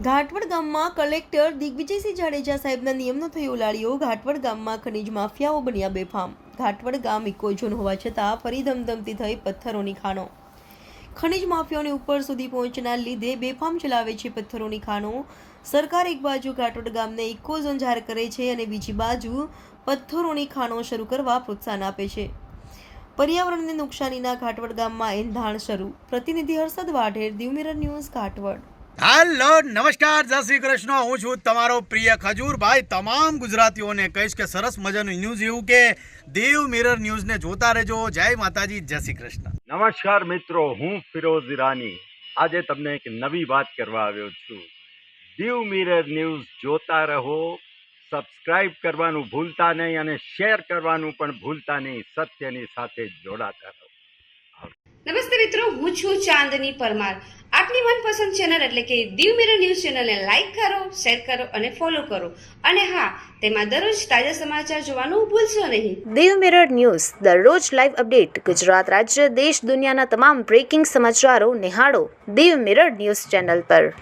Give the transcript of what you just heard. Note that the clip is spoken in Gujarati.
ઘાટવડ ગામમાં કલેક્ટર દિગ્વિજયસિંહ જાડેજા સાહેબના નિયમનો થયો લાળીઓ. ઘાટવડ ગામમાં ખનીજ માફિયાઓ બન્યા બેફામ. ઘાટવડ ગામ ઇકોઝોન હોવા છતાં ફરી ધમધમતી થઈ પથ્થરોની ખાણો. ખનીજ માફિયાઓને ઉપર સુધી પહોંચના લીધે બેફામ ચલાવે છે પથ્થરોની ખાણો. સરકાર એક બાજુ ઘાટવડ ગામને ઇકોઝોન જાહેર કરે છે અને બીજી બાજુ પથ્થરોની ખાણો શરૂ કરવા પ્રોત્સાહન આપે છે. પર્યાવરણને નુકસાનીના ઘાટવડ ગામમાં એંધાણ શરૂ. પ્રતિનિધિ Harshad Vadher, Diu mirror news, Ghatvad. Hello, નમસ્કાર, જય શ્રી કૃષ્ણ. હું છું તમારો પ્રિય ખજૂરભાઈ. તમામ ગુજરાતીઓને કહીશ કે સરસ મજાનું ન્યૂઝ એવું કે દીવ મિરર ન્યૂઝને જોતા રહેજો. જય માતાજી, જય શ્રી કૃષ્ણ. નમસ્કાર મિત્રો, હું ફિરોઝ ઈરાની આજે તમને એક નવી વાત કરવા આવ્યો છું. દીવ મિરર ન્યૂઝ જોતા રહો, સબસ્ક્રાઇબ કરવાનું ભૂલતા નહીં અને શેર કરવાનું પણ ભૂલતા નહીં. સત્યની સાથે જોડાતા રહો. નમસ્તે મિત્રો, હું છું ચાંદની પરમાર. આપની મનપસંદ ચેનલ એટલે કે દીવ મિરર ન્યૂઝ ચેનલને લાઈક કરો, શેર કરો અને ફોલો કરો. અને હા, તેમાં દરરોજ તાજા સમાચાર જોવાનું ભૂલશો નહીં. દીવ મિરર ન્યૂઝ દરરોજ લાઈવ અપડેટ. ગુજરાત રાજ્ય, દેશ, દુનિયાના તમામ બ્રેકિંગ સમાચારો નિહાળો દીવ મિરર ન્યૂઝ ચેનલ પર.